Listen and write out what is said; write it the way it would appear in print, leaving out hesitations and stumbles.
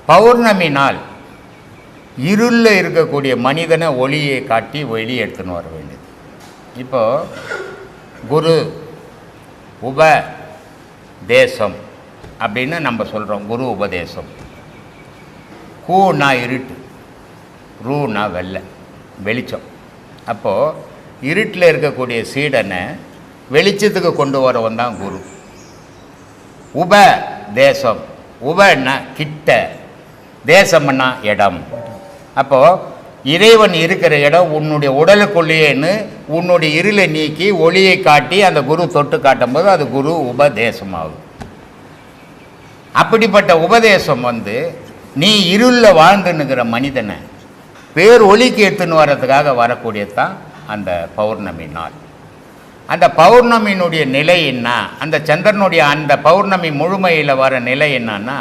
பௌர்ணமி நாள் இருளில் இருக்கக்கூடிய மனிதனை ஒளியை காட்டி வெளியே எடுத்துன்னு வர வேண்டியது. இப்போது குரு உபதேசம் அப்படின்னு நம்ம சொல்கிறோம். குரு உபதேசம். கூனா இருட்டு, ரூனா வெளிச்சம். அப்போது இருட்டில் இருக்கக்கூடிய சீடனை வெளிச்சத்துக்கு கொண்டு வரவன் தான் குரு. உபதேசம், உபன்னா கிட்ட, தேசம்னா இடம். அப்போது இறைவன் இருக்கிற இடம் உன்னுடைய உடலுக்குள்ளேன்னு உன்னுடைய இருளை நீக்கி ஒளியை காட்டி அந்த குரு தொட்டு காட்டும் போது அது குரு உபதேசமாகும். அப்படிப்பட்ட உபதேசம் நீ இருளில் வாழ்ந்துன்னுக்கிற மனிதனை பேர் ஒளிக்கு எடுத்துன்னு வர்றதுக்காக வரக்கூடியதான் அந்த பௌர்ணமி நாள். அந்த பௌர்ணமியினுடைய நிலை என்ன, அந்த சந்திரனுடைய அந்த பௌர்ணமி முழுமையில் வர நிலை என்னன்னா